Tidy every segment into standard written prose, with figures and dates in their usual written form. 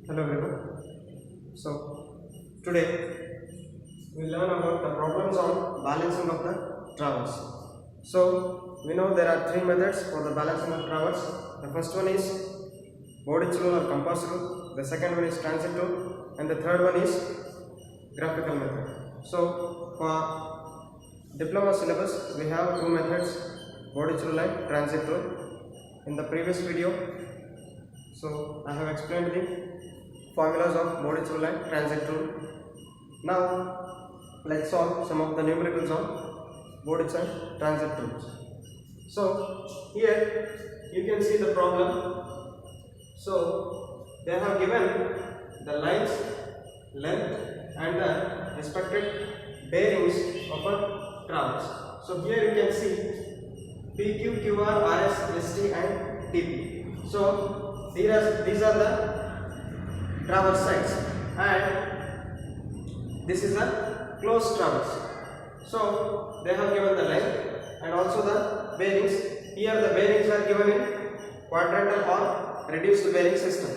Hello everyone. So today we learn about the problems on balancing of the travels. So we know there are three methods for the balancing of travels. The first one is Bowditch rule or compass rule. The second one is transit rule, and the third one is graphical method. So for diploma syllabus we have two methods: Bowditch rule and transit rule. In the previous video, so I have explained the formulas of Bowditch rule and transit rule. Now let's solve some of the numericals on Bowditch and transit rules. So here you can see the problem. So they have given the lines, length and the respective bearings of a traverse. So here you can see PQ, QR, RS, ST and TP. So these are the traverse sides, and this is a closed traverse. So they have given the length and also the bearings. Here the bearings are given in quadrantal or reduced bearing system.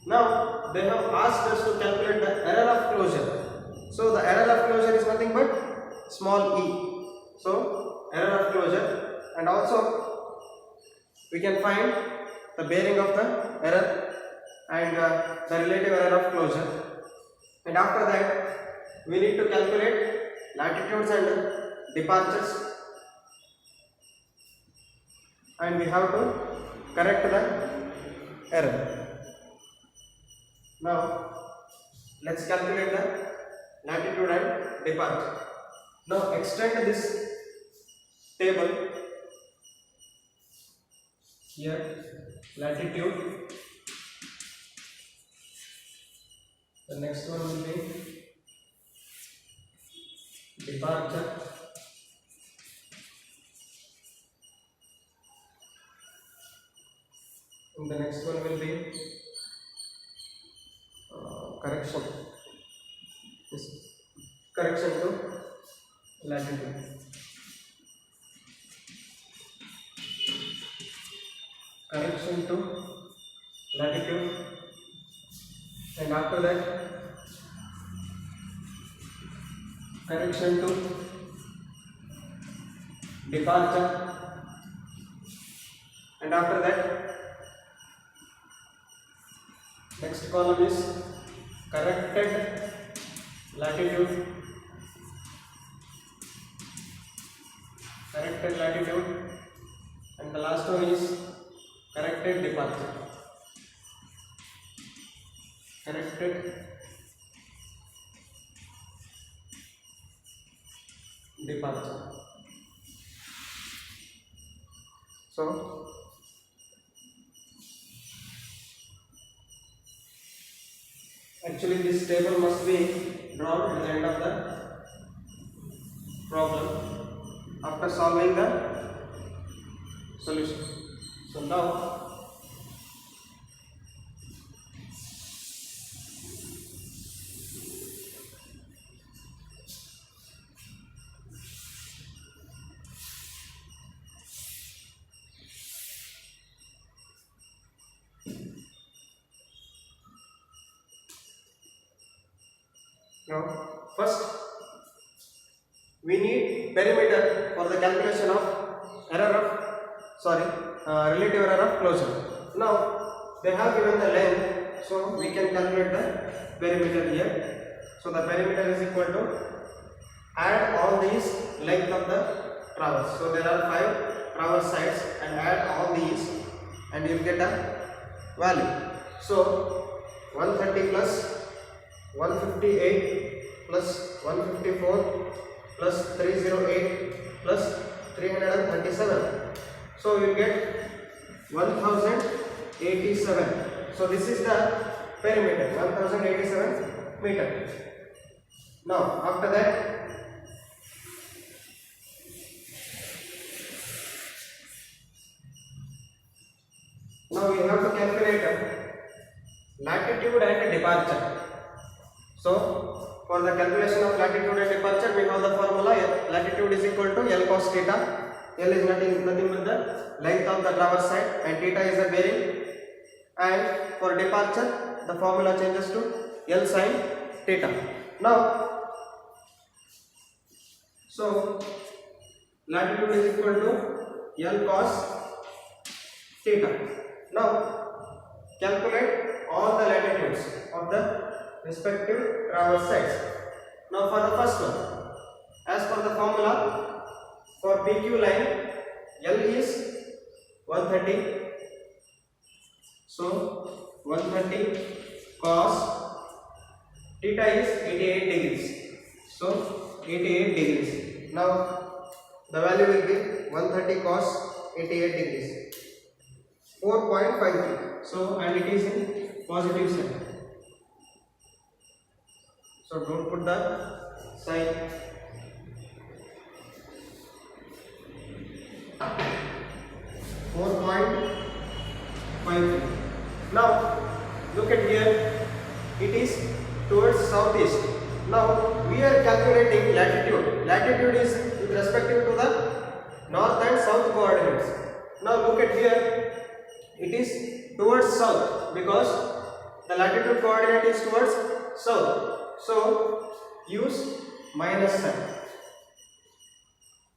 Now they have asked us to calculate the error of closure. So the error of closure is nothing but small e. So error of closure, and also we can find the bearing of the error and the relative error of closure, and after that we need to calculate latitudes and departures, and we have to correct the error. Now let's calculate the latitude and departure. Now extend this table. Here latitude, the next one will be departure, and the next one will be correction. This correction to latitude. Correction to latitude, and after that correction to departure, and after that next column is corrected latitude, and the last one is corrected departure. So actually this table must be drawn at the end of the problem after solving the solution. So now first we need perimeter for the calculation of relative error of closure. Now they have given the length, so we can calculate the perimeter here. So the perimeter is equal to add all these length of the traverse. So there are 5 traverse sides, and add all these and you will get a value. So 130 plus 158 plus 154 plus 308 plus 337. So you get 1087. So this is the perimeter, 1087 meter. Now after that we have to calculate latitude and departure. So for the calculation of latitude and departure, we have the formula: latitude is equal to L cos theta. L is nothing but the length of the traverse side, and theta is the bearing. And for departure, the formula changes to L sin theta. Now, so latitude is equal to L cos theta. Now, calculate all the latitudes of the respective traverse sides. Now, for the first one, as per the formula, for PQ line, L is 130. So 130 cos theta is 88 degrees. So 88 degrees. Now the value will be 130 cos 88 degrees. 4.53. So and it is in positive sign. So don't put the sign. 4.53. Now look at here, it is towards southeast. Now we are calculating latitude. Latitude is with respect to the north and south coordinates. Now look at here, it is towards south because the latitude coordinate is towards south. So use minus sign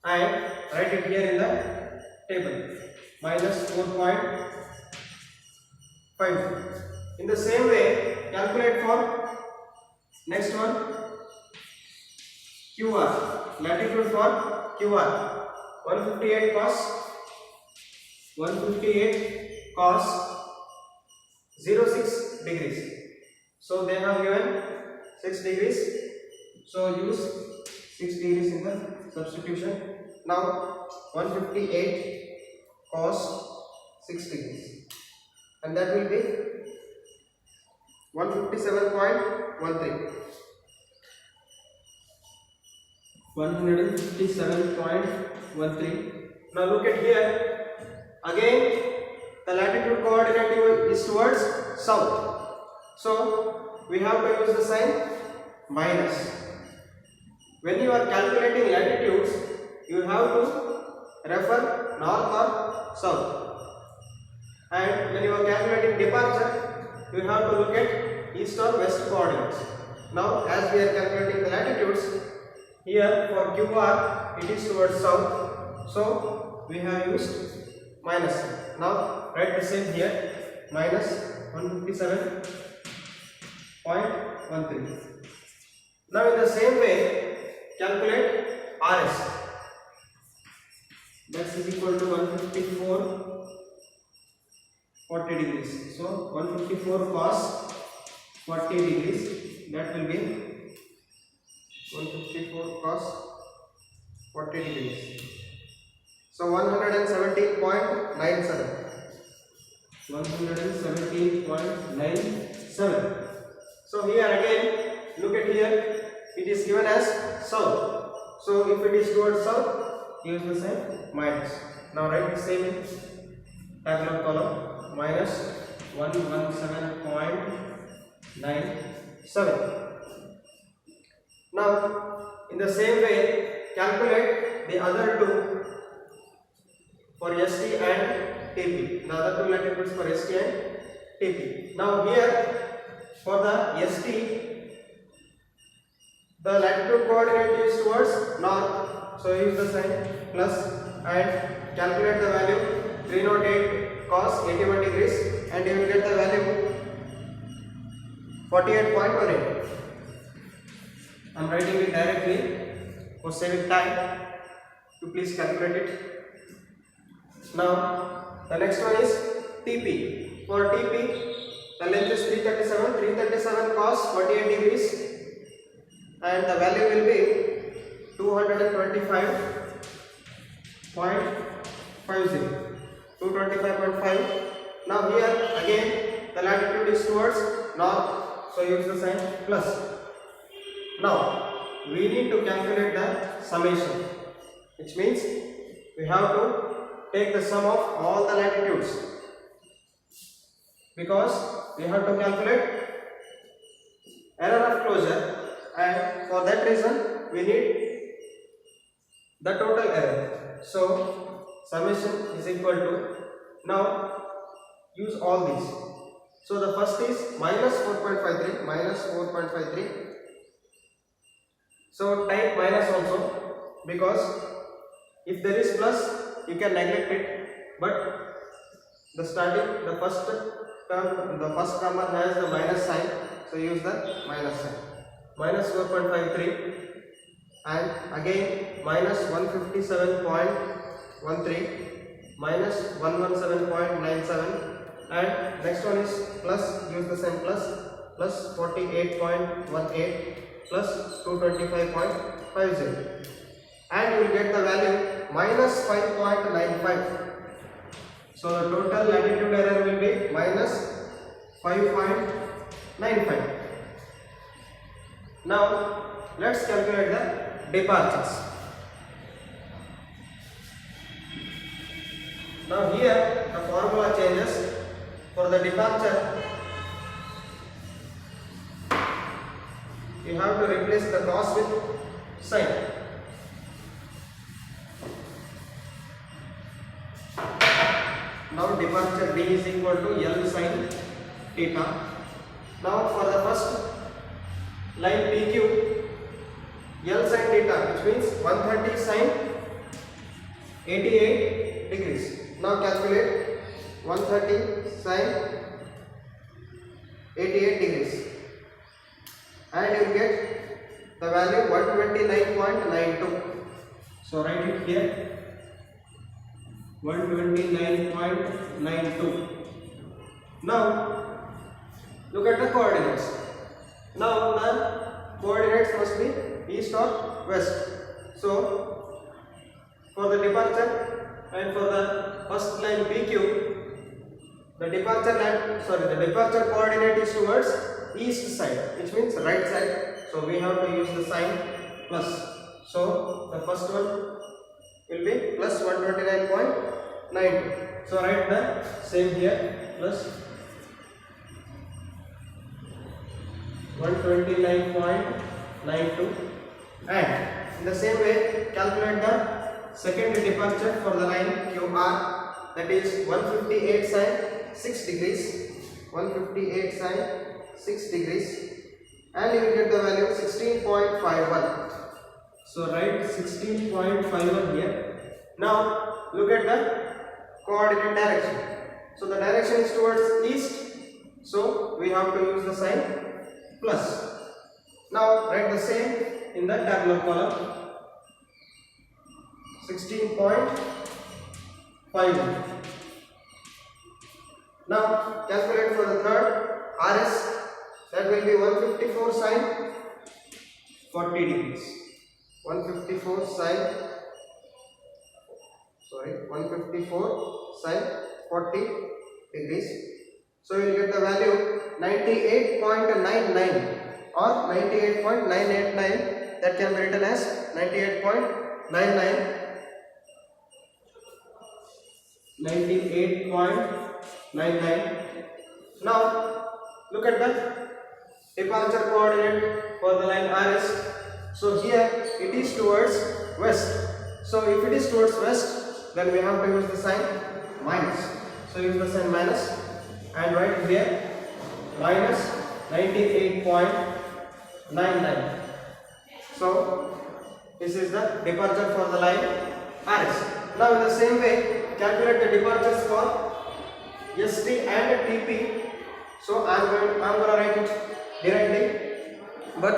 and write it here in the table, minus 4.5. In the same way, calculate for next one, QR. Latitude for QR, 158 cos 06 degrees. So they have given 6 degrees. So use 6 degrees in the substitution. Now 158 cos 6 degrees, and that will be 157.13. 157.13. Now look at here. Again, the latitude coordinate is towards south. So we have to use the sign minus. When you are calculating latitudes, you have to refer north or south. And when you are calculating departure, you have to look at east or west coordinates. Now, as we are calculating the latitudes, here for QR it is towards south, so we have used minus. Now write the same here, minus 157.13. Now in the same way, calculate RS. That is equal to 154 40 degrees. So 154 cos 40 degrees, that will be 154 cos 40 degrees. So 117.97. 117.97. So here again, look at here, it is given as south. So if it is towards south, use the sign minus. Now write the same in tabular column, minus 117.97. Now in the same way, calculate the other two for ST and TP. The other two latitudes for ST and TP. Now here for the ST, the latitude coordinate is towards north, so use the sign plus and calculate the value 308 cos 81 degrees, and you will get the value 48.18. I am writing it directly for saving time. You please calculate it. Now the next one is TP. For TP, the length is 337 cos 48 degrees, and the value will be 225.50. 225.5. Now here again the latitude is towards north, so use the sign plus. Now we need to calculate the summation, which means we have to take the sum of all the latitudes, because we have to calculate error of closure, and for that reason we need the total error. So summation is equal to, now use all these. So the first is minus 4.53, minus 4.53. So type minus also, because if there is plus you can neglect it, but the first term, the first number has the minus sign, so use the minus sign. Minus 4.53 and again minus 157.13, minus 117.97, and next one is plus, use the sign plus, plus 48.18 plus 225.50, and you will get the value minus 5.95. So the total latitude error will be minus 5.95. Now let's calculate the departures. Now here the formula changes. For the departure, you have to replace the cos with sin. Now departure D is equal to L sin theta. Now for the first line PQ, L sin theta, which means 130 sin 88 degrees. Now calculate 130 sin 88 degrees, and you will get the value 129.92. So write it here, 129.92. Now look at the coordinates. Now the coordinates must be east or west. So for the departure and for the first line PQ, the departure coordinate is towards east side, which means right side. So we have to use the sign plus. So the first one will be plus 129.92. So write the same here, plus 129.92, and in the same way calculate the second departure for the line QR, that is 158 sin 6 degrees, 158 sin 6 degrees, and you will get the value 16.51. So write 16.51 here. Now look at the coordinate direction. So the direction is towards east, so we have to use the sign plus. Now write the same in the tabular column, 16.51. Now calculate for the third RS, that will be 154 sin 40 degrees. 154 sin 40 degrees. So you will get the value 98.99 or 98.989. That can be written as 98.99. 98.99. Now look at the departure coordinate for the line RS. So here it is towards west. So if it is towards west, then we have to use the sign minus. So use the sign minus and write here minus 98.99. So this is the departure for the line RS. Now in the same way calculate the departures for ST and TP. So I am going to write it directly, but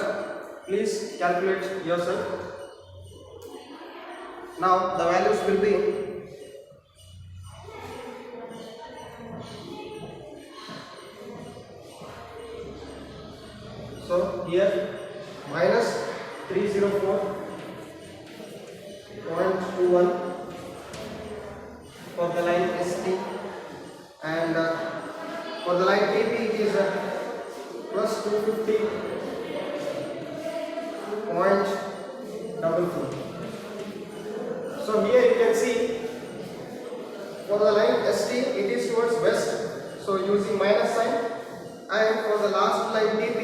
please calculate yourself. Now the values will be so here minus 304.21 for the line ST, and for the line TP it is plus 250.44. So here you can see for the line ST it is towards west, so using minus sign, and for the last line TP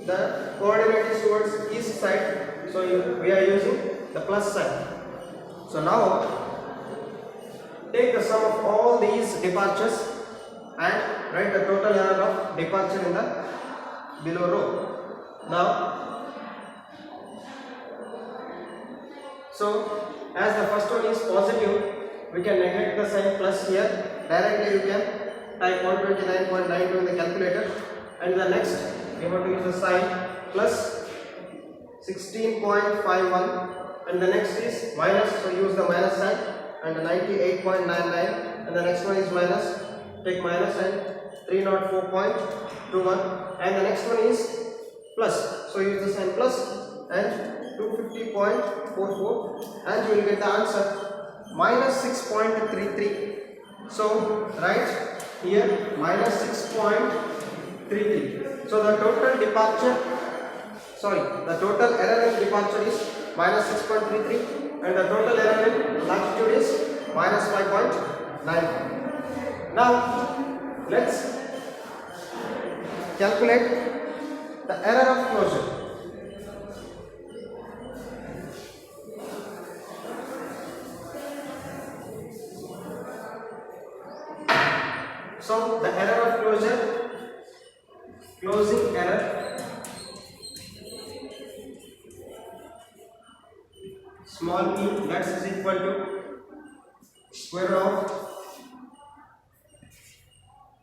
the coordinate is towards east side, so we are using the plus sign. So now take the sum of all these departures and write the total error of departure in the below row. Now, so as the first one is positive, we can neglect the sign plus here. Directly you can type 129.92 in the calculator, and the next you have to use the sign plus 16.51, and the next is minus, so use the minus sign, and the 98.99, and the next one is minus, take minus, and 304.21, and the next one is plus, so use the sign plus, and 250.44, and you will get the answer minus 6.33. So write here minus 6.33. So the total departure, the total error in departure is minus 6.33, and the total error in latitude is minus 5.9. Now let's calculate the error of closure. So the error of closure, closing error, small e, that is equal to square root of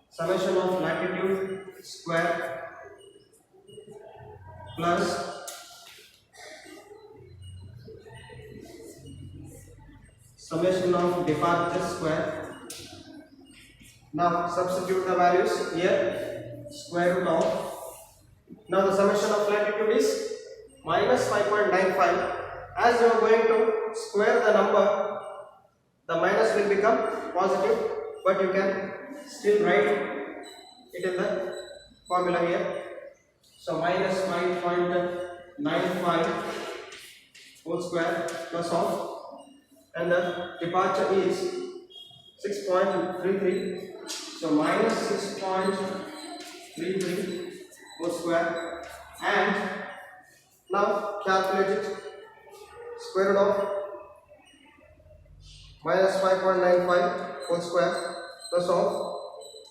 summation of latitude square plus summation of departure square. Now substitute the values here, square root of, now the summation of latitude is minus 5.95. As you are going to square the number, the minus will become positive, but you can still write it in the formula here. So minus 5.95 whole square plus of, and the departure is 6.33. So minus 6.33 whole square, and now calculate it, square root of minus 5.95 whole square plus of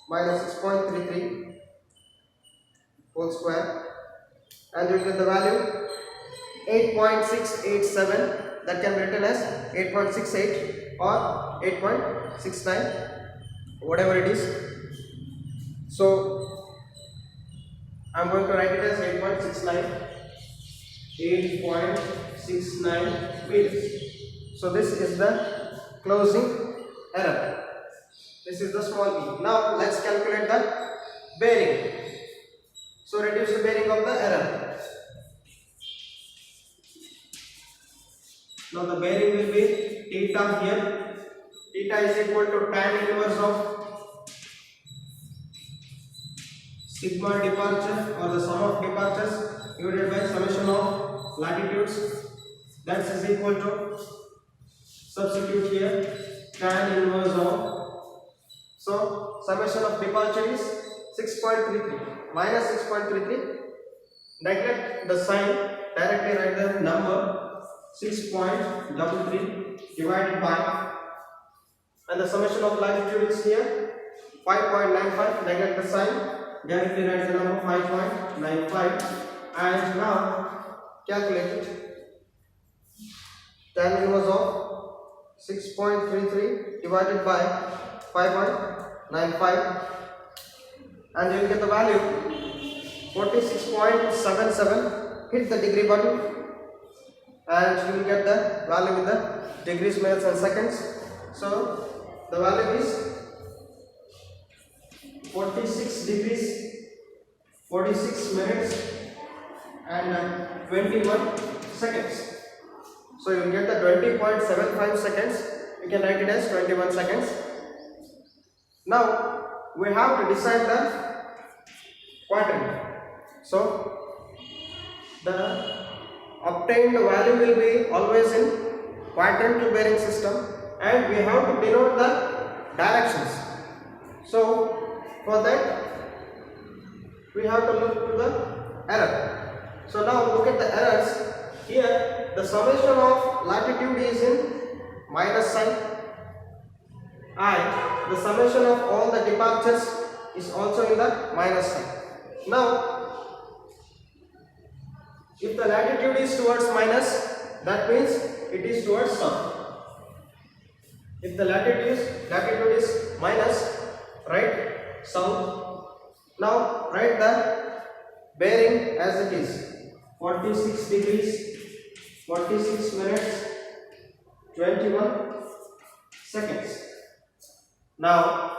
minus 6.33 whole square, and you get the value 8.687, that can be written as 8.68 or 8.69, whatever it is. So I am going to write it as 8.69 meters. So this is the closing error. This is the small e. Now let's calculate the bearing. So reduce the bearing of the error. Now the bearing will be theta here. Theta is equal to tan inverse of sigma departure, or the sum of departures divided by summation of latitudes, that is equal to, substitute here, tan inverse of, so summation of departure is 6.33 minus 6.33, neglect the sign, directly write the number 6.33 divided by, and the summation of latitude is here 5.95, neglect the sign, directly write the number 5.95, and now calculate it. Tan inverse of 6.33 divided by 5.95, and you will get the value 46.77. Hit the degree button, and you will get the value with the degrees, minutes, and seconds. So the value is 46 degrees, 46 minutes, and 21 seconds. So you will get the 20.75 seconds. You can write it as 21 seconds. Now we have to decide the quadrant. So the obtained value will be always in quadrant bearing system, and we have to denote the directions. So for that we have to look to the error. So now look at the errors. Here the summation of latitude is in minus sign, and the summation of all the departures is also in the minus sign. Now, if the latitude is towards minus, that means it is towards south. If the latitude is minus, write south. Now write the bearing as it is: 46 degrees, 46 minutes, 21 seconds. Now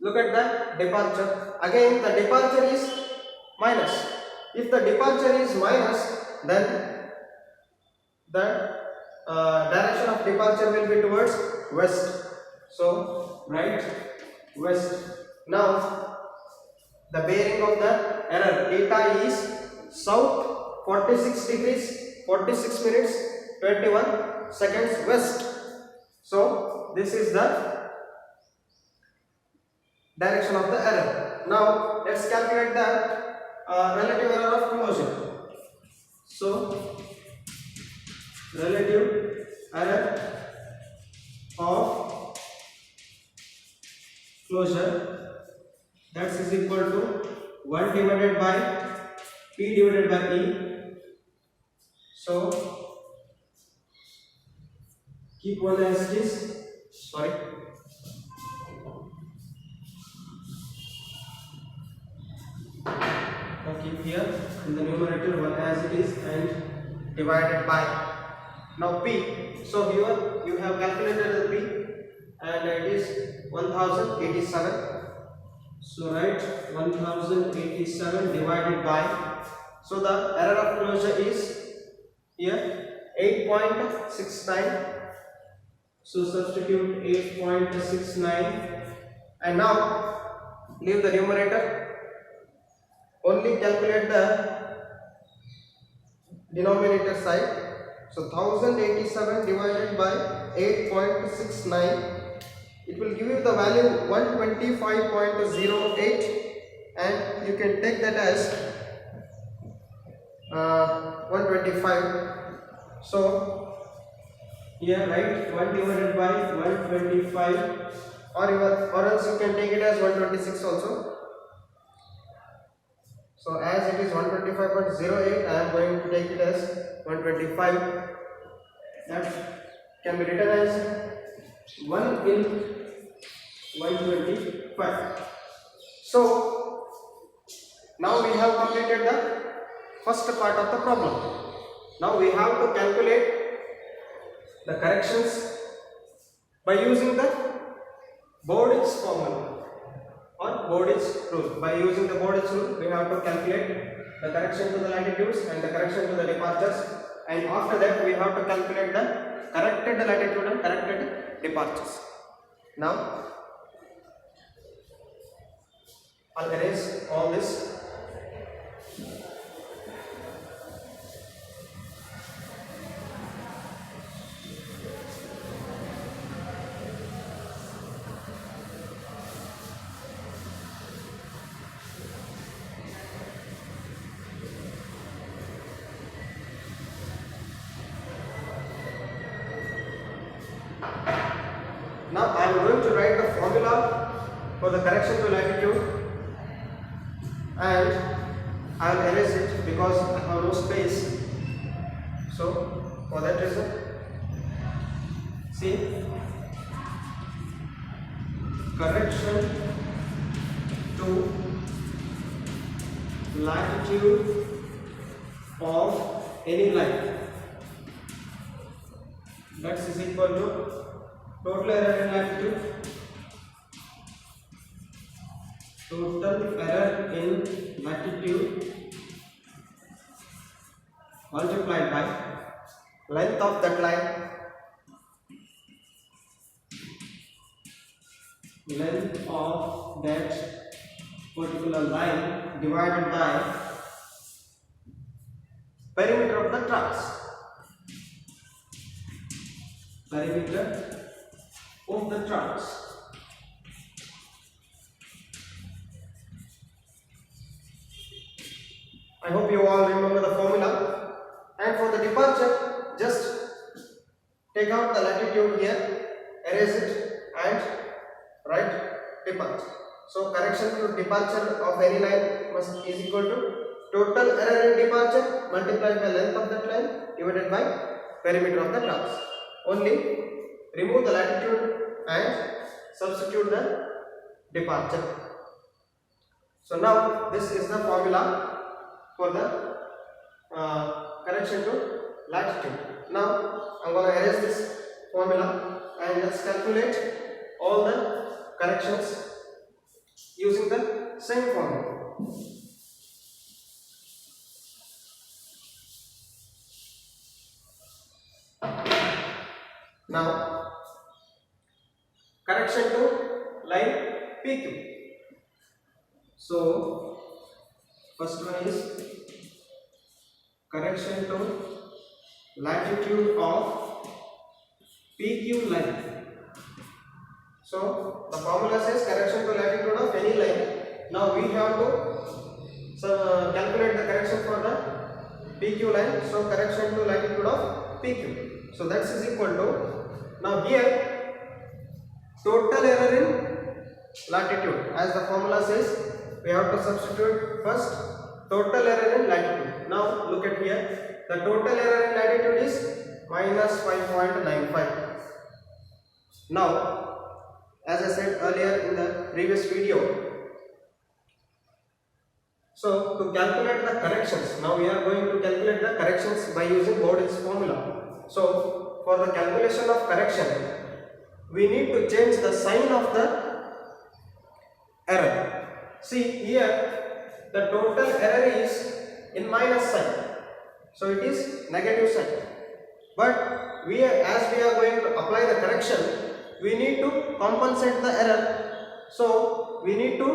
look at the departure. Again the departure is minus. If the departure is minus, then the direction of departure will be towards west. So write west. Now the bearing of the error theta is south 46 degrees, 46 minutes, 21 seconds west. So this is the direction of the error. Now let's calculate the relative error of closure. So relative error of closure, that is equal to 1 divided by P divided by E. So keep one as it is. Sorry. Now keep here in the numerator 1 as it is and divided by now P. So here you have calculated the P and it is 1087. So write 1087 divided by, so the error of closure is here 8.69. So substitute 8.69 and now leave the numerator. Only calculate the denominator side. So 1087 divided by 8.69, it will give you the value 125.08 and you can take that as 125. So here write 1 divided by 125 or else you can take it as 126 also. So as it is 125.08, I am going to take it as 125. That can be written as 1 in 125. So now we have completed the first part of the problem. Now we have to calculate the corrections by using the Bordich formula or Bordich rule. By using the Bordich rule, we have to calculate the correction to the latitudes and the correction to the departures, and after that we have to calculate the corrected latitude and corrected departures. Now I'll erase all this. Now I am going to write the formula for the correction to latitude and I will erase it because I have no space. So for that reason, see, correction to latitude of any line, that is equal to total error in latitude, total error in latitude multiplied by length of that line, length of that particular line divided by perimeter of the tracks, perimeter of the tracks. I hope you all remember the formula. And for the departure, just take out the latitude here, erase it and write departure. So correction to departure of any line must is equal to total error in departure multiplied by length of that line divided by perimeter of the traverse. Only remove the latitude and substitute the departure. So now this is the formula for the correction to latitude. Now I am going to erase this formula and let's calculate all the corrections using the same formula. Now correction to line PQ. So first one is correction to latitude of PQ line. So the formula says correction to latitude of any line. Now we have to calculate the correction for the PQ line. So correction to latitude of PQ. So that is equal to, now here total error in latitude, as the formula says, we have to substitute first total error in latitude. Now look at here, the total error in latitude is minus 5.95. Now as I said earlier in the previous video, so to calculate the corrections, now we are going to calculate the corrections by using Bowden's formula. So for the calculation of correction, we need to change the sign of the error. See here, the total error is in minus sign, so it is negative sign. But as we are going to apply the correction, we need to compensate the error. So we need to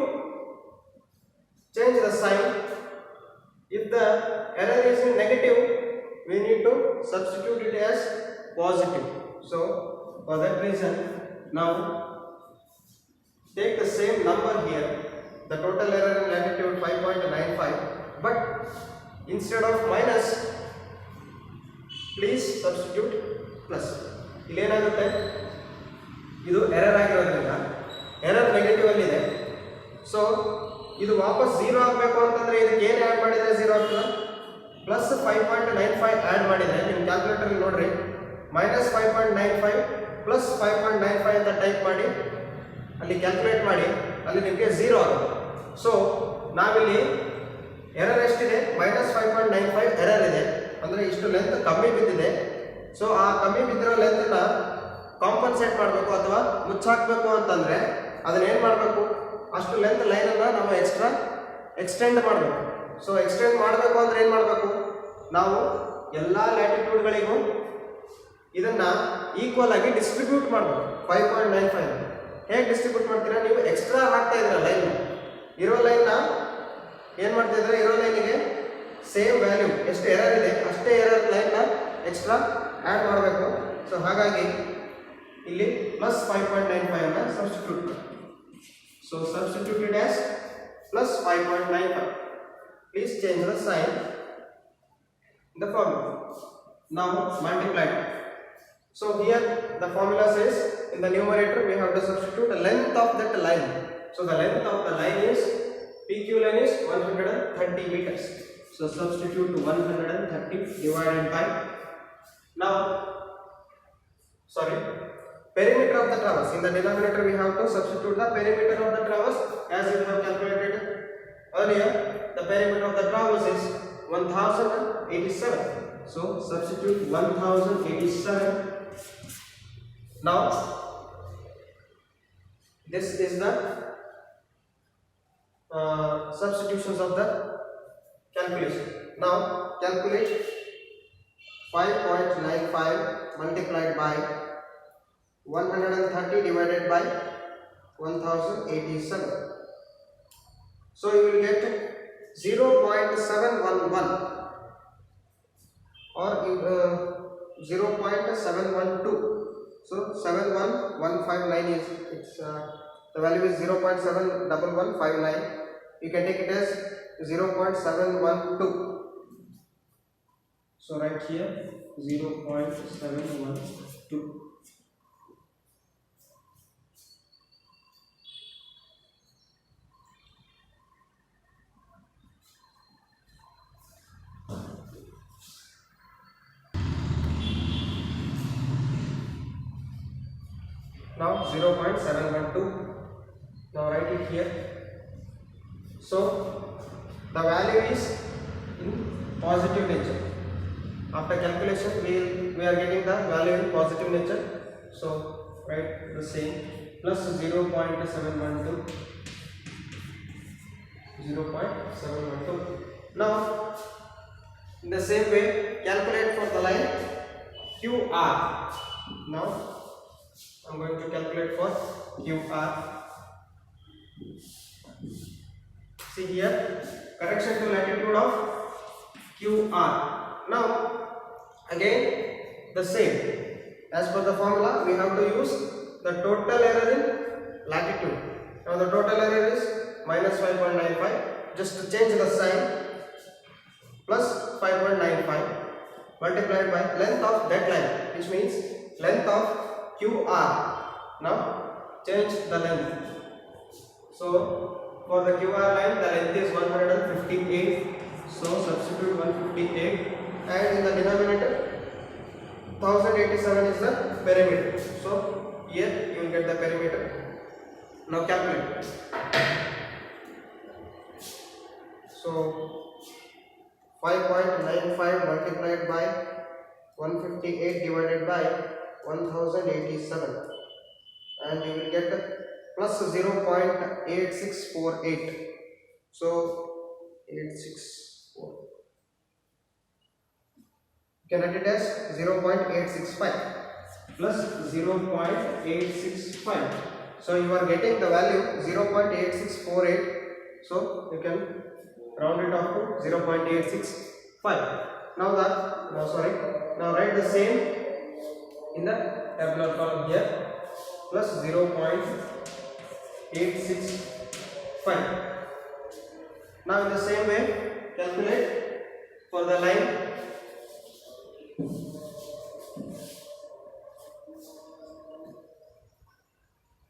change the sign. If the error is in negative, we need to substitute it as positive. So for that reason, now take the same number here, the total error in latitude 5.95, but instead of minus, please substitute plus. ಇಲ್ಲೇನಾಗುತ್ತೆ, ಇದು error ಆಗಿರೋದ್ರಿಂದ error negative ಅಲ್ಲಿ ಇದೆ. So ಇದು ವಾಪಸ್ 0 ಆಗಬೇಕು ಅಂತಂದ್ರೆ ಇದಕ್ಕೆ ಏನು ಆಡ್ ಮಾಡಿದ್ರೆ 0 ಆಗ್ತದೆ, ಪ್ಲಸ್ 5.95 ಆಡ್ ಮಾಡಿದ್ರೆ ನಿಮ್ಮ ಕ್ಯಾಲ್ಕುಲೇಟರ್ ನೋಡ್ರಿ, minus 5.95 plus 5.95 ಅಂತ ಟೈಪ್ ಮಾಡಿ ಅಲ್ಲಿ ಕ್ಯಾಲ್ಕುಲೇಟ್ ಮಾಡಿ, ಅಲ್ಲಿ ನಿಮಗೆ 0 ಆಗುತ್ತೆ. ಸೊ ನಾವಿಲ್ಲಿ ಎರರ್ ಎಷ್ಟಿದೆ, minus 5.95 ಎರರ್ ಇದೆ, ಅಂದರೆ ಇಷ್ಟು ಲೆಂತ್ ಕಮ್ಮಿ ಬಿದ್ದಿದೆ. ಸೊ ಆ ಕಮ್ಮಿ ಬಿದ್ದಿರೋ ಲೆಂತನ್ನ ಕಾಂಪನ್ಸೇಟ್ ಮಾಡಬೇಕು ಅಥವಾ ಮುಚ್ಚಾಕಬೇಕು ಅಂತಂದರೆ ಅದನ್ನ ಏನು ಮಾಡಬೇಕು, ಅಷ್ಟು ಲೆಂತ್ ಲೈನನ್ನು ನಾವು ಎಕ್ಸ್ಟೆಂಡ್ ಮಾಡಬೇಕು. ಸೊ ಎಕ್ಸ್ಟೆಂಡ್ ಮಾಡಬೇಕು ಅಂದರೆ ಏನು ಮಾಡಬೇಕು, ನಾವು ಎಲ್ಲ ಲ್ಯಾಟಿಟ್ಯೂಡ್ಗಳಿಗೂ ಇದನ್ನು ಈಕ್ವಲ್ ಆಗಿ ಡಿಸ್ಟ್ರಿಬ್ಯೂಟ್ ಮಾಡಬೇಕು. 5.95 ಹೇಗೆ ಡಿಸ್ಟ್ರಿಬ್ಯೂಟ್ ಮಾಡ್ತೀರಾ, ನೀವು ಎಕ್ಸ್ಟ್ರಾ ಹಾಕ್ತಾ ಇದ್ದೀರ ಲೈನ್, ಇರೋ ಲೈನ್ನ ಏನು ಮಾಡ್ತಾ ಇದ್ರೆ, ಇರೋ ಲೈನಿಗೆ ಸೇಮ್ ವ್ಯಾಲ್ಯೂ ಎಷ್ಟು ಎರರ್ ಇದೆ ಅಷ್ಟೇ ಎರರ್ ಲೈನ್ನ ಎಕ್ಸ್ಟ್ರಾ ಆ್ಯಡ್ ಮಾಡಬೇಕು. ಸೊ ಹಾಗಾಗಿ ಇಲ್ಲಿ ಪ್ಲಸ್ 5.95 ಅನ್ನು ಸಬ್ಸ್ಟಿಟ್ಯೂಟ್ ಮಾಡಿ. So substituted as plus 5.95. Please change the sign in the formula. Now multiplied. So here the formula says in the numerator we have to substitute the length of that line. So the length of the line is PQ line is 130 meters. So substitute 130 divided by, now perimeter of the traverse. In the denominator we have to substitute the perimeter of the traverse as we have calculated earlier. The perimeter of the traverse is 1087. So substitute 1087. Now this is the substitutions of the calculation. Now calculate 5.95 multiplied by 130 divided by 1087. So you will get 0.711 or 0.712. So 71159 is the value is 0.71159. You can take it as 0.712. So right here 0.712. Now 0.712. Now write it here. So the value is in positive nature. After calculation we are getting the value in positive nature. So write the same, plus 0.712. 0.712. Now in the same way calculate for the line QR. Now I am going to calculate for QR. See here, correction to latitude of QR. Now again the same, as per the formula we have to use the total error in latitude. Now the total error is minus 5.95. Just to change the sign, plus 5.95 multiplied by length of that line, which means length of QR. Now change the length. So for the QR line the length is 158. So substitute 158, and in the denominator 1087 is the perimeter. So here you will get the perimeter. Now calculate. So 5.95 multiplied by 158 divided by 1087, and you will get plus 0.8648. So 864, you can write it as 0.865 plus 0.865. So you are getting the value 0.8648. So you can round it off to 0.865. Now write the same in the tabular column here, plus 0.865. Now in the same way calculate for the line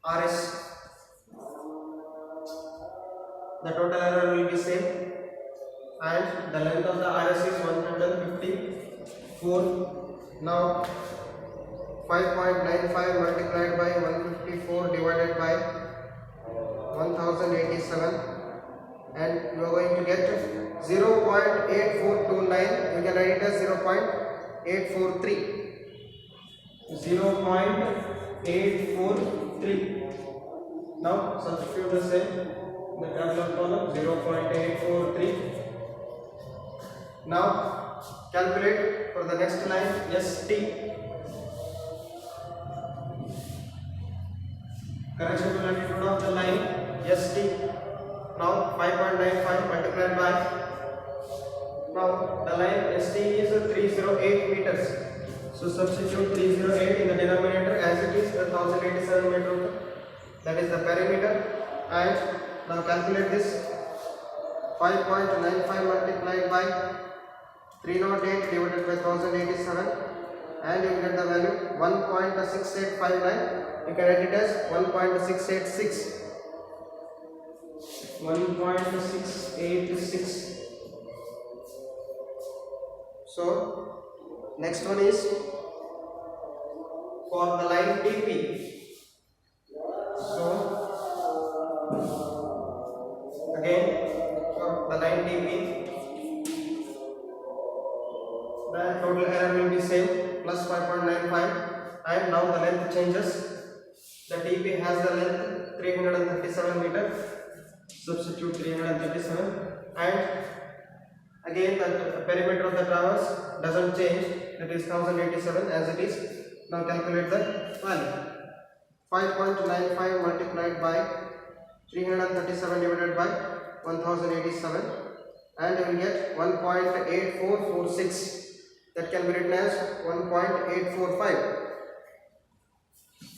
RS. The total error will be same, and the length of the RS is 154. Now 5.95 multiplied by 154 divided by 1087, and you are going to get 0.8429. You can write it as 0.843. 0.843. Now substitute the same in the tabular column, 0.843. Now calculate for the next line ST. Correction to latitude of the line ST. Now 5.95 multiplied by, now the line ST is 308 meters. So substitute 308 in the denominator, as it is the 1087 meter. That is the perimeter. And now calculate this. 5.95 multiplied by 308 divided by 1087, and you will get the value 1.6859. You can write it as 1.686. 1.686. So next one is for the line TP. So again for the line TP, the total error will be same, plus 5.95, and now the length changes. The TP has the length 337 meter. Substitute 337, and again the perimeter of the traverse doesn't change, that is 1087 as it is. Now calculate the value. 5.95 multiplied by 337 divided by 1087, and you will get 1.8446. that can be written as 1.845.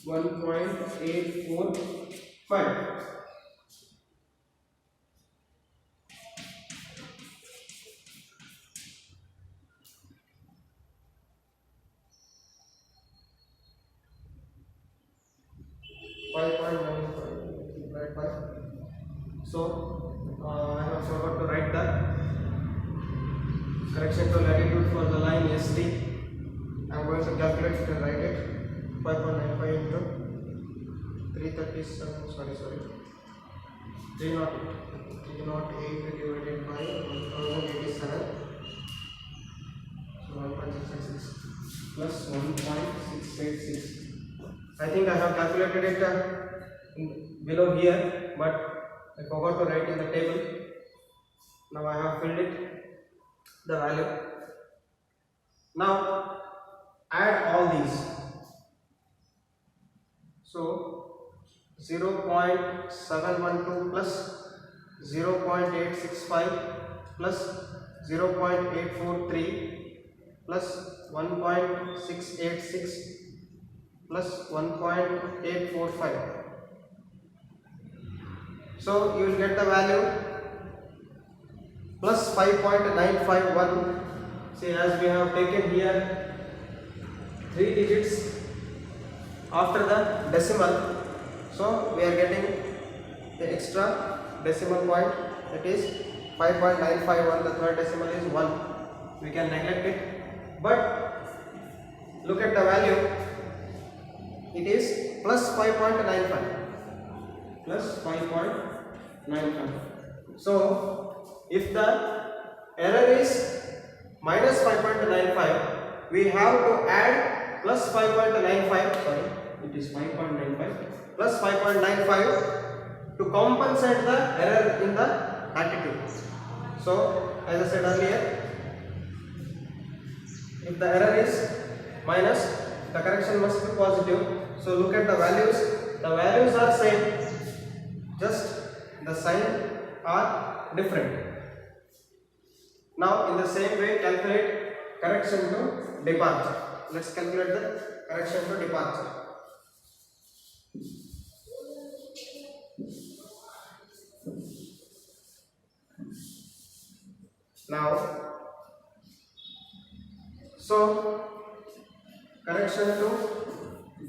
1.845. So I have forgot to write the correction to latitude for the line ST. I am going to calculate it and write it. 5.95 into 337, sorry, 308 divided by 1087, so 1.666 plus 1.686. I think I have calculated it below here, but I forgot to write in the table. Now I have filled it, the value. Now add all these. So 0.712 plus 0.865 plus 0.843 plus 1.686 plus 1.845. So you will get the value plus 5.951. See, as we have taken here 3 digits after the decimal, so we are getting the extra decimal point, that is 5.951. the third decimal is 1. We can neglect it, but look at the value, it is plus 5.95, plus 5.95. so if the error is minus 5.95, we have to add plus 5.95, sorry, it is 5.95 plus 5.95 to compensate the error in the attitude. So as I said earlier, if the error is minus, the correction must be positive. So look at the values are same, just the sign are different. Now in the same way, calculate correction to departure. Let's calculate the correction to departure. Now, so correction to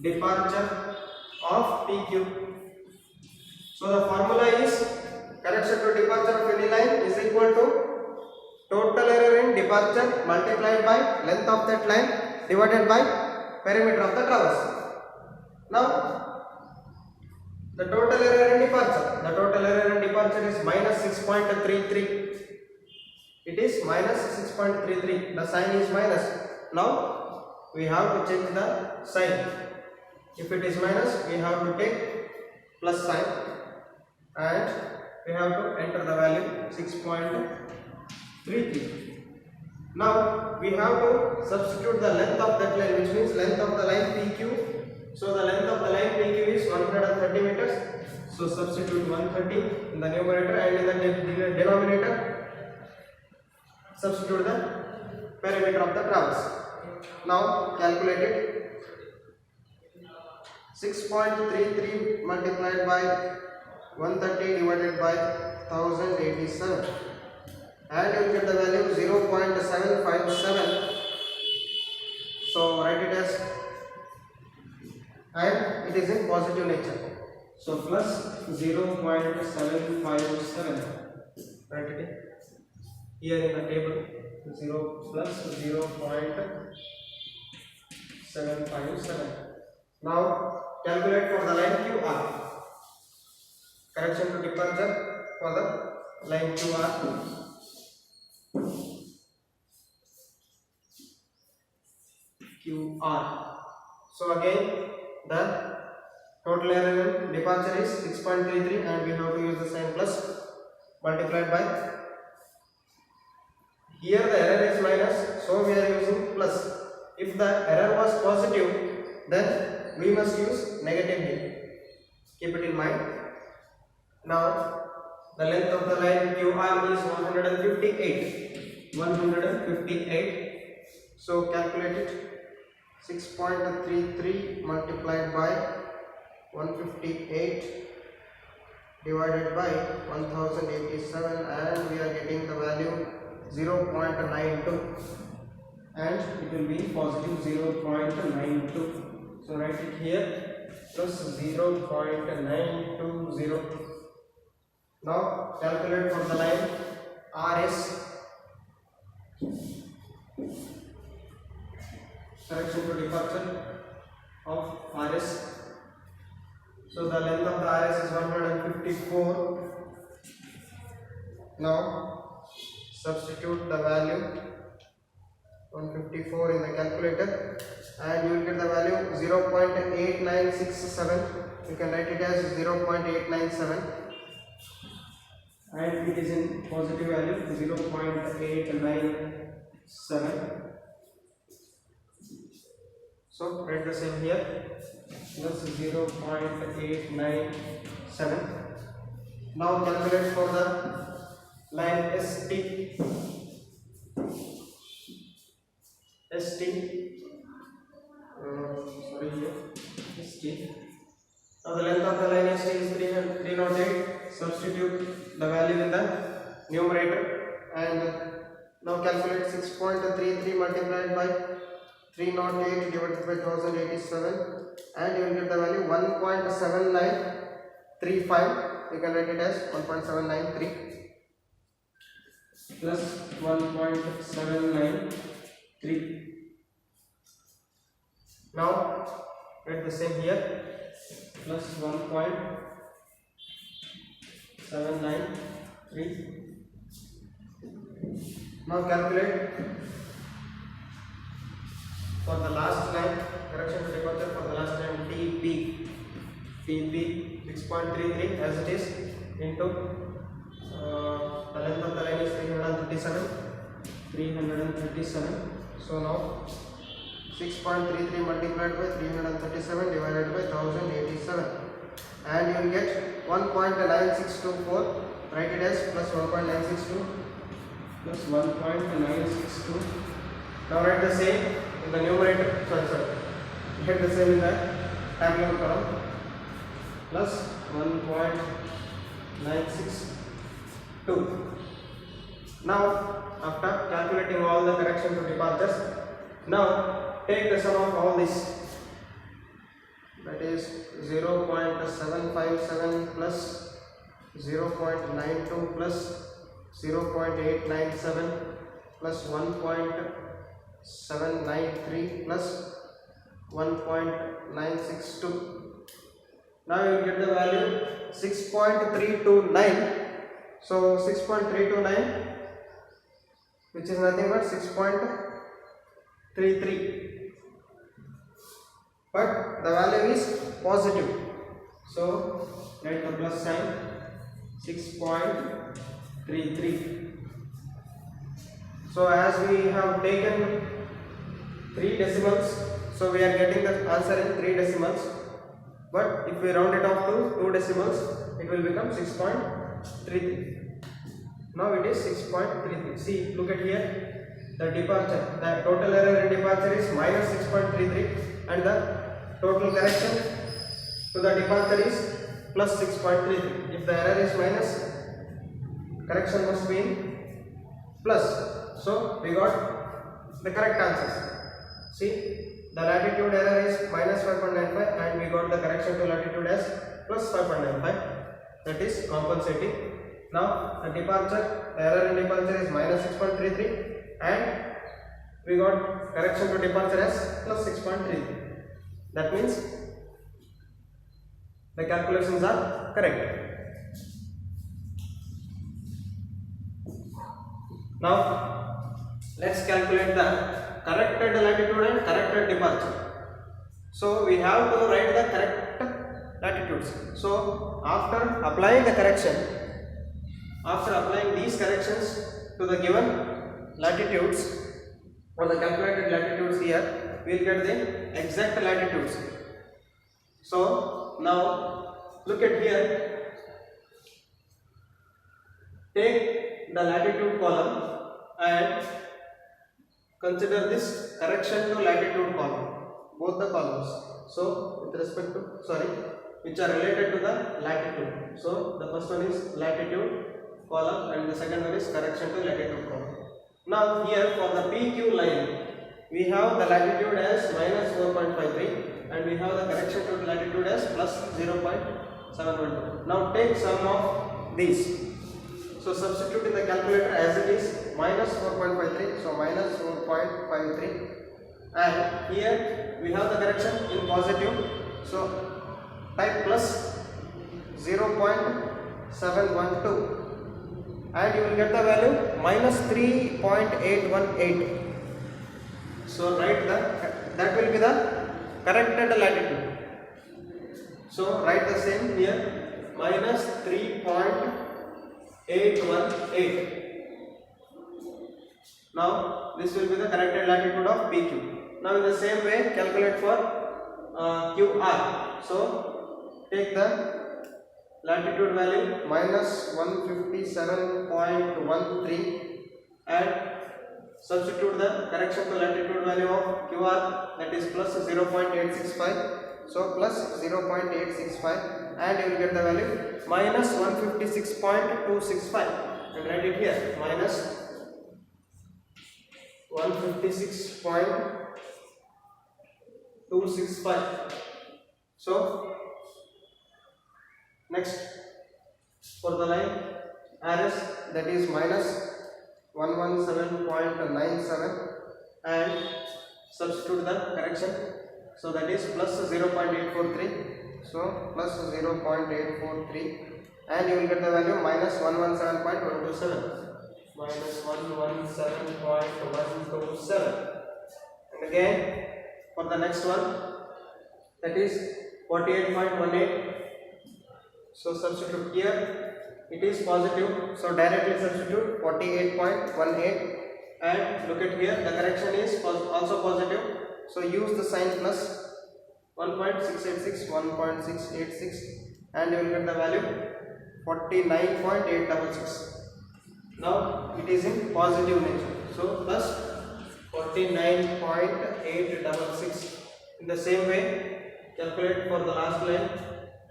departure of PQ. So the formula is correction to departure of any line is equal to total error in departure multiplied by length of that line divided by perimeter of the traverse. Now the total error in departure is minus 6.33. It is minus 6.33. the sign is minus. Now we have to change the sign. If it is minus, we have to take plus sign and we have to enter the value 6.33. Now we have to substitute the length of that line, which means length of the line PQ. So the length of the line PQ is 130 meters. So substitute 130 in the numerator, and in the denominator substitute the perimeter of the traverse. Now calculate it. 6.33 multiplied by 130 divided by 1087, and you will get the value 0.757. So write it as, and it is in positive nature, so plus 0.757. write it here in the table, 0 plus 0.757. Now calculate for the line QR. Correction to departure for the line QR. So again, the total error in departure is 6.33, and we have to use the sign plus multiplied by. Here the error is minus, so we are using plus. If the error was positive, then we must use negative here. Keep it in mind. Now the length of the line QR is 158. So calculate it. 6.33 multiplied by 158 divided by 1087, and we are getting the value 0.92, and it will be positive 0.92. So write it here, plus 0.920. Now calculate for the line RS. Correction to departure of RS. So the length of the RS is 154. Now substitute the value 154 in the calculator and you will get the value 0.8967. You can write it as 0.897 and it is in positive value 0.897. So write the same here plus 0.897. Now calculate for the line ST. Now the length of the line ST is 308. Substitute the value in the numerator and now calculate 6.33 multiplied by 308 divided by 1087 and you will get the value 1.7935. You can write it as 1.793 plus 1.793. Now write the same here plus 1.793. Now calculate for the last line, correction to departure for the last line TP 6.33 as it is into the length of the line is 337. So now 6.33 multiplied by 337 divided by 1087 and you will get 1.9624. Write it as plus 1.962 plus 1.962. Now write the same in the numerator, write the same in the tabular column plus 1.962. Now after calculating all the correction to departures, now take the sum of all this, that is 0.757 plus 0.92 plus 0.897 plus 1.793 plus 1.962. Now you get the value 6.329. So 6.329, which is nothing but 6.33, but the value is positive, so write the plus sign 6.33. So as we have taken 3 decimals, so we are getting the answer in 3 decimals, but if we round it off to 2 decimals, it will become 6.33. Now it is 6.33. See, look at here, the departure, the total error in departure is minus 6.33 and the total correction to the departure is plus 6.33. If the error is minus, correction must be in plus. So we got the correct answers. See, the latitude error is minus 5.95 and we got the correction to latitude as plus 5.95. That is compensating. Now the departure, the error in departure is minus 6.33 and we got correction to departure as plus 6.33. That means the calculations are correct. Now let's calculate the corrected latitude and corrected departure. So we have to write the correct latitudes. So after applying the correction, after applying these corrections to the given latitudes or the calculated latitudes here, we will get the exact latitudes. So now look at here, take the latitude column and consider this correction to latitude column, both the columns. So with respect to, which are related to the latitude. So the first one is latitude column and the second one is correction to latitude column. Now here for the PQ line, we have the latitude as minus 4.53 and we have the correction to latitude as plus 0.712. Now take sum of these. So substitute in the calculator as it is minus 4.53, so minus 4.53 and here we have the correction in positive, so type plus 0.712 and you will get the value minus 3.818. So write that will be the corrected latitude. So write the same here, minus 3.818. Now this will be the corrected latitude of PQ. Now in the same way calculate for QR. So take the latitude value minus 157.13 and substitute the correction to latitude value of QR, that is plus 0.865. So plus 0.865 and you will get the value minus 156.265 and write it here, minus 156.265. So next for the line RS, that is minus 117.97 and substitute the correction, so that is plus 0.843. so plus 0.843 and you will get the value minus 117.127, minus 117.127. and again for the next one, that is 48.18. so substitute here, it is positive, so directly substitute 48.18 and look at here, the correction is also positive, so use the sign plus 1.686, 1.686 and you will get the value 49.866. now it is in positive nature, so plus 49.866. in the same way calculate for the last line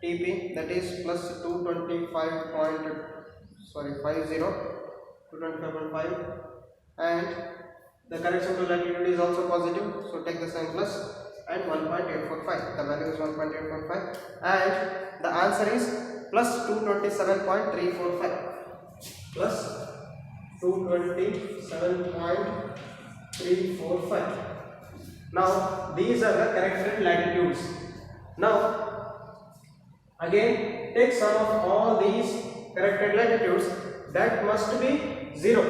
TP, that is plus 225.5 and the correction to latitude is also positive, so take the sign plus and 1.845, the value is 1.845 and the answer is plus 227.345, plus 227.345. now these are the corrected latitudes. Now again take sum of all these corrected latitudes, that must be 0.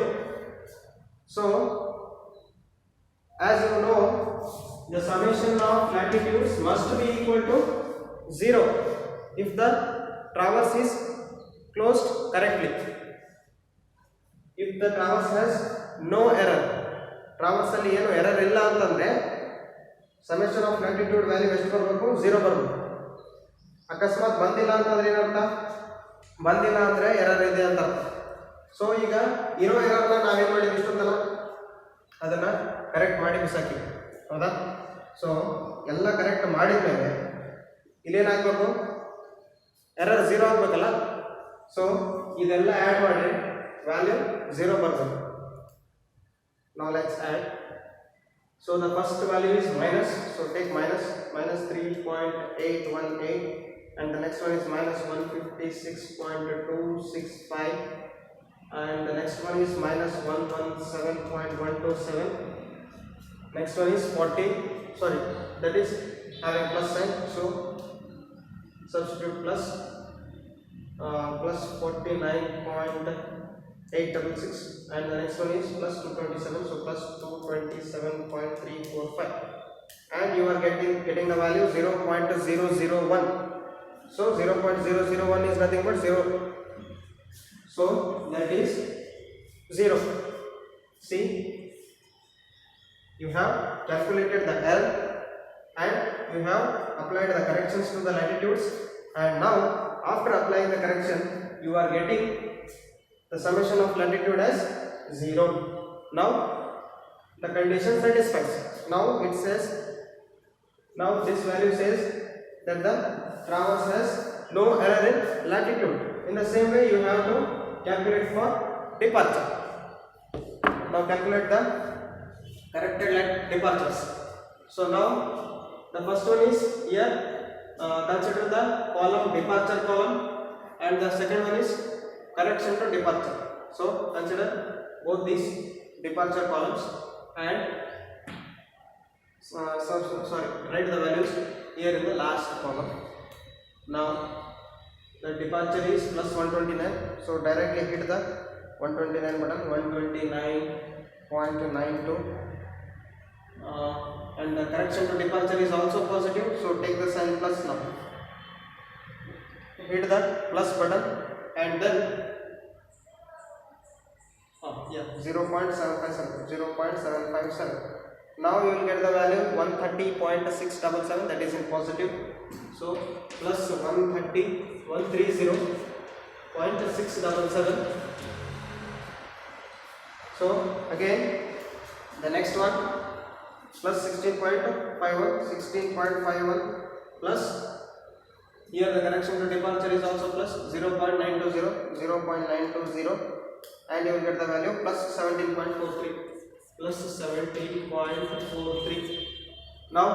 so as you know, the summation of latitudes must be equal to 0 if the traverse is closed correctly. If the traverse has no error, traverse ಅಲ್ಲಿ ಏನು error ಇಲ್ಲ ಅಂತಂದ್ರೆ summation of latitude value ಎಷ್ಟು ಬರಬೇಕು, 0 ಬರಬೇಕು. ಅಕಸ್ಮಾತ್ ಬಂದಿಲ್ಲ ಅಂತಂದ್ರೆ ಏನರ್ಥ, ಬಂದಿಲ್ಲ ಅಂದ್ರೆ ಎರರ್ ಇದೆ ಅಂತ ಅರ್ಥ. ಸೊ ಈಗ ಇರೋ ಎರರ್ನ ನಾವೇನು ಮಾಡಿದ್ವಿ ಇಷ್ಟೊತ್ತಲ್ಲ, ಅದನ್ನ ಕರೆಕ್ಟ್ ಮಾಡಿ ಬಿಸಾಕಿ, ಹೌದಾ? ಸೊ ಎಲ್ಲ ಕರೆಕ್ಟ್ ಮಾಡಿದ್ಮೇಲೆ ಇಲ್ಲೇನಾಗಬೇಕು, ಎರರ್ 0 ಆಗಬೇಕಲ್ಲ. ಸೊ ಇದೆಲ್ಲ ಆ್ಯಡ್ ಮಾಡಿ ವ್ಯಾಲ್ಯೂ 0 ಬರಬೇಕು. Now let's add. So the first value is minus, so take minus 3.818 and the next one is minus 156.265 and the next one is minus 117.127. next one is that is having plus sign, so substitute plus 49.866 and the next one is plus 227, so plus 227.345 and you are getting the value 0.001. so 0.001 is nothing but 0, so that is 0. See, you have calculated the L and you have applied the corrections to the latitudes, and now after applying the correction you are getting the summation of latitude as 0. Now the condition satisfies. Now it says, now this value says that the traverse has no error in latitude. In the same way you have to calculate for departure. Now calculate the corrected departures. So now the first one is here, consider the column departure column, and the second one is correction to departure. So consider both these departure columns and write the values here in the last column. Now the departure is plus 129, so directly hit the 129 button, 129.92, and the correction to departure is also positive, so take the sign plus now. Hit that plus button and then 0.757. Now you will get the value 130.677, that is in positive. So plus 130.677. So again the next one plus 16.51 plus, here the correction to departure is also plus 0.920, and you will get the value plus 17.43, plus 17.43. Now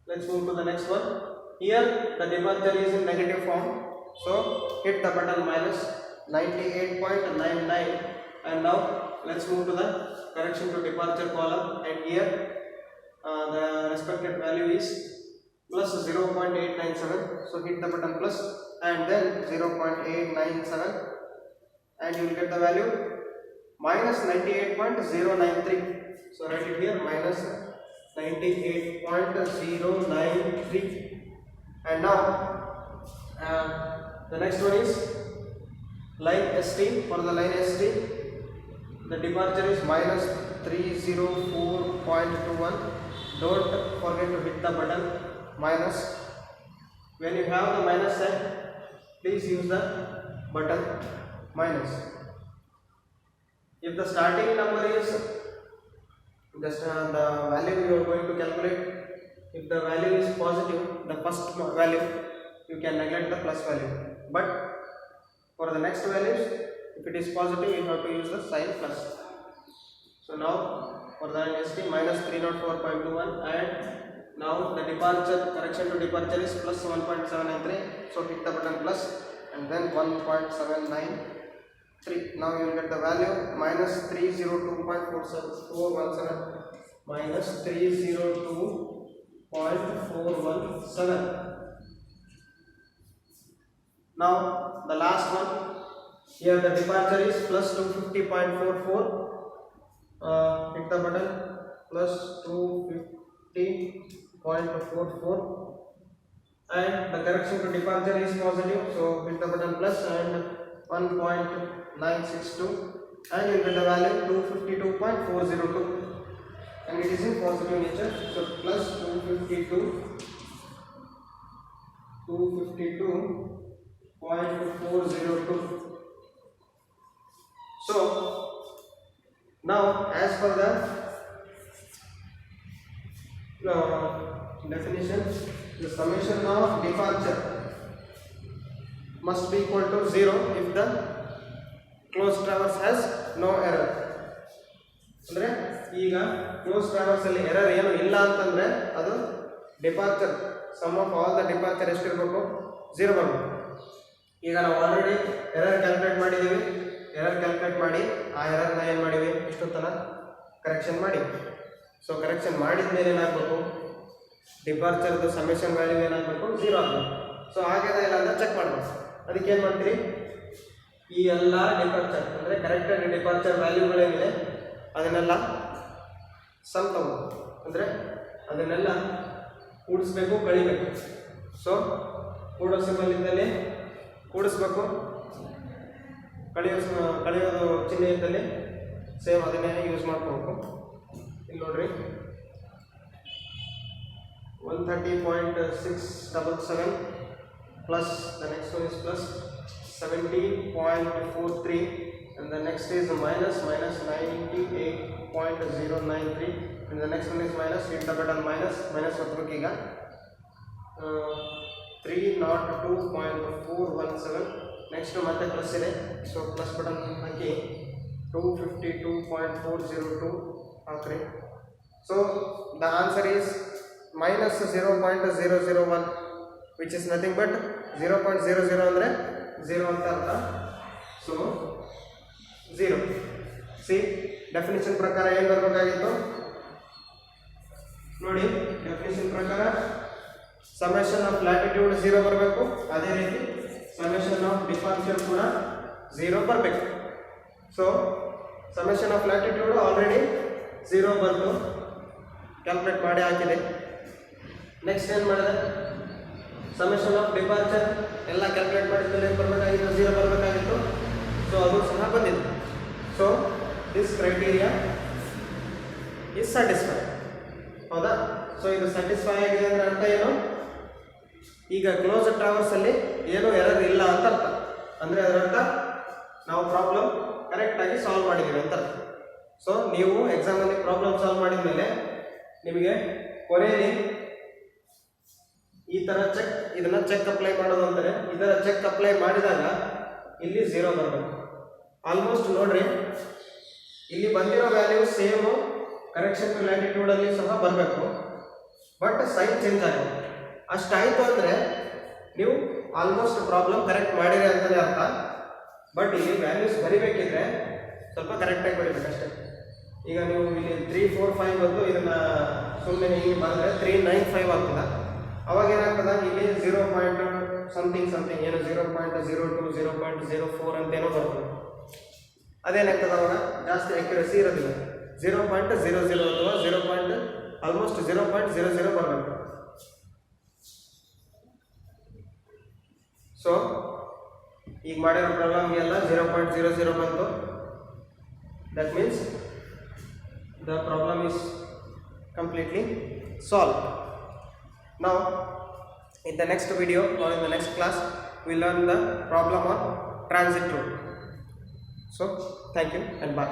let's move to the next one. Here the departure is in negative form, so hit the button minus 98.99, and now let's move to the correction to departure column, and here the respected value is plus 0.897, so hit the button plus and then 0.897, and you will get the value minus 98.093. So write it here, minus 98.093. And now the next one is line ST. For the line ST, the departure is minus 304.21. Don't forget to hit the button minus. When you have the minus sign, please use the button minus. If the starting number is just the value you are going to calculate, if the value is positive, the first value, you can neglect the plus value, but for the next values, if it is positive, you have to use the sign plus. So now for the ST minus 304.21, and now the departure, correction to departure is plus 1.793, so hit the button plus and then 1.793. Now you will get the value minus 302.417, minus 302.417. Now the last one, here the departure is plus 250.44, hit the button plus 250.44, and the correction to departure is positive, so hit the button plus and 1.962, and you get the value 252.402, and it is in positive nature, so plus 252.402. So now as per the definition, the summation of departure must be equal to 0 if the closed traverse has no error. ಅಂದ್ರೆ ಈಗ close traverse ಅಲ್ಲಿ error ಏನು ಇಲ್ಲ ಅಂತಂದ್ರೆ ಅದು departure sum of all the departure ಎಷ್ಟಿರಬೇಕು, 0 ಬರಬೇಕು. ಈಗ ನಾವು ಆಲ್ರೆಡಿ ಎರರ್ ಕ್ಯಾಲ್ಕುಲೇಟ್ ಮಾಡಿದ್ದೀವಿ. ಎರರ್ ಕ್ಯಾಲ್ಕುಲೇಟ್ ಮಾಡಿ ಆ ಎರರ್ನ ಏನು ಮಾಡಿವಿ, ಇಷ್ಟೊತ್ತನ ಕರೆಕ್ಷನ್ ಮಾಡಿ. ಸೊ ಕರೆಕ್ಷನ್ ಮಾಡಿದ ಮೇಲೆ ಏನಾಗಬೇಕು, ಡಿಪಾರ್ಚರ್ದು ಸಮೇಷನ್ ವ್ಯಾಲ್ಯೂ ಏನಾಗಬೇಕು, 0 ಆಗಬೇಕು. ಸೊ ಆಗಿದೆ ಇಲ್ಲ ಅಂತ ಚೆಕ್ ಮಾಡಬೇಕು. ಅದಕ್ಕೆ ಏನು ಮಾಡ್ತೀರಿ, ಈ ಎಲ್ಲ ಡಿಪಾರ್ಚರ್ ಅಂದರೆ ಕರೆಕ್ಟೆಡ್ ಡಿಪಾರ್ಚರ್ ವ್ಯಾಲ್ಯೂಗಳೇನಿದೆ ಅದನ್ನೆಲ್ಲ ಸಮ್ ತಗೋದು, ಅಂದರೆ ಅದನ್ನೆಲ್ಲ ಕೂಡಿಸ್ಬೇಕು, ಕಳಿಬೇಕು. ಸೊ ಕೂಡೋ ಸಿಂಬಲ್ ಇದ್ದಲ್ಲಿ ಕೂಡಿಸ್ಬೇಕು, ಕಳೆಯೋದು ಚಿಹ್ನೆ ಇದ್ದಲ್ಲಿ ಸೇಮ್ ಅದನ್ನೇ ಯೂಸ್ ಮಾಡ್ಕೋಬೇಕು. ಇಲ್ಲಿ ನೋಡ್ರಿ 130.677 plus the next one is plus 70.43, and the next is minus 98.093, and the next one is minus, hit the button minus ಹೊತ್ತಬೇಕು. ಈಗ 302.417, ನೆಕ್ಸ್ಟ್ ಮತ್ತೆ ಪ್ಲಸ್ ಇದೆ, ಸೊ ಪ್ಲಸ್ ಬಟನ್ ಹಾಕಿ 252.402 ಹಾಕ್ರಿ. So the answer is minus 0.001, which is nothing but 0.00 ಅಂದರೆ 0 ಅಂತ ಅರ್ಥ. So 0. C definition ಪ್ರಕಾರ ಏನು ಬರಬೇಕಾಗಿತ್ತು ನೋಡಿ, ಡೆಫಿನಿಷನ್ ಪ್ರಕಾರ ಸಮೇಷನ್ ಆಫ್ ಲ್ಯಾಟಿಟ್ಯೂಡ್ 0 ಬರಬೇಕು, ಅದೇ ರೀತಿ ಸಮೇಷನ್ ಆಫ್ ಡಿಪಾರ್ಚರ್ ಕೂಡ 0 ಬರಬೇಕು. So summation of latitude already 0 ಬಂತು, ಕ್ಯಾಲ್ಕುಲೇಟ್ ಮಾಡಿ ಹಾಕಿದೆ. ನೆಕ್ಸ್ಟ್ ಏನು ಮಾಡಿದೆ, ಸಮೇಷನ್ ಆಫ್ ಡಿಪಾರ್ಚರ್ ಎಲ್ಲ ಕ್ಯಾಲ್ಕುಲೇಟ್ ಮಾಡಿದ್ಮೇಲೆ ಏನು ಬರಬೇಕಾಗಿತ್ತು, 0 ಬರಬೇಕಾಗಿತ್ತು. ಸೊ ಅದು ಸಹ ಬಂದಿದೆ. So this criteria is satisfy. ಹೌದಾ? ಸೊ ಇದು ಸ್ಯಾಟಿಸ್ಫೈ ಆಗಿದೆ ಅಂದರೆ ಅರ್ಥ ಏನು, ಈಗ ಕ್ಲೋಸ್ ಟ್ರಾವರ್ಸಲ್ಲಿ ಏನೂ ಎರರ್ ಇಲ್ಲ ಅಂತ ಅರ್ಥ. ಅಂದರೆ ಅದರರ್ಥ ನಾವು ಪ್ರಾಬ್ಲಮ್ ಕರೆಕ್ಟಾಗಿ ಸಾಲ್ವ್ ಮಾಡಿದ್ದೀವಿ ಅಂತ ಅರ್ಥ. ಸೊ ನೀವು ಎಕ್ಸಾಮಲ್ಲಿ ಪ್ರಾಬ್ಲಮ್ ಸಾಲ್ವ್ ಮಾಡಿದ ಮೇಲೆ ನಿಮಗೆ ಕೊನೆಯಲ್ಲಿ ಈ ಥರ ಇದನ್ನು ಚೆಕ್ ಅಪ್ಲೈ ಮಾಡೋದು ಅಂತಾರೆ. ಈ ಥರ ಚೆಕ್ ಅಪ್ಲೈ ಮಾಡಿದಾಗ ಇಲ್ಲಿ 0 ಬರಬೇಕು. ಆಲ್ಮೋಸ್ಟ್ ನೋಡ್ರಿ, ಇಲ್ಲಿ ಬಂದಿರೋ ವ್ಯಾಲ್ಯೂ ಸೇಮು ಕರೆಕ್ಷನ್ ಟು ಲ್ಯಾಟಿಟ್ಯೂಡಲ್ಲಿ ಸಹ ಬರಬೇಕು, ಬಟ್ ಸೈನ್ ಚೇಂಜ್ ಆಗಿದೆ. ಅಷ್ಟಾಯಿತು ಅಂದರೆ ನೀವು ಆಲ್ಮೋಸ್ಟ್ ಪ್ರಾಬ್ಲಮ್ ಕರೆಕ್ಟ್ ಮಾಡಿರಿ ಅಂತಲೇ ಅರ್ಥ. ಬಟ್ ಇಲ್ಲಿ ವ್ಯಾಲ್ಯೂಸ್ ಬರಿಬೇಕಿದ್ರೆ ಸ್ವಲ್ಪ ಕರೆಕ್ಟಾಗಿ ಬರೀಬೇಕಷ್ಟೇ. ಈಗ ನೀವು ಇಲ್ಲಿ 3, 4, 5 ಬಂದು ಇದನ್ನು ಸುಮ್ಮನೆ ಹೀಗೆ ಬರೆದ್ರೆ 395 ಆಗ್ತದೆ. ಅವಾಗ ಏನಾಗ್ತದೆ, ಇಲ್ಲಿ 0 ಪಾಯಿಂಟ್ ಸಮಥಿಂಗ್ ಏನೋ 0.02, 0.04 ಅಂತೇನೋ ಬರ್ತದೆ. ಅದೇನಾಗ್ತದೆ, ಅವಾಗ ಜಾಸ್ತಿ ಆ್ಯಕ್ಯುರಸಿ ಇರೋದಿಲ್ಲ. 0.00 ಅಥವಾ ಆಲ್ಮೋಸ್ಟ್ 0.00 ಬರಬೇಕು. ಸೊ ಈಗ ಮಾಡಿರೋ ಪ್ರಾಬ್ಲಮ್ಗೆಲ್ಲ 0.00 ಬಂತು. That means the problem is completely solved. Now in the next video or in the next class we learn the problem on transit rule. So thank you and bye.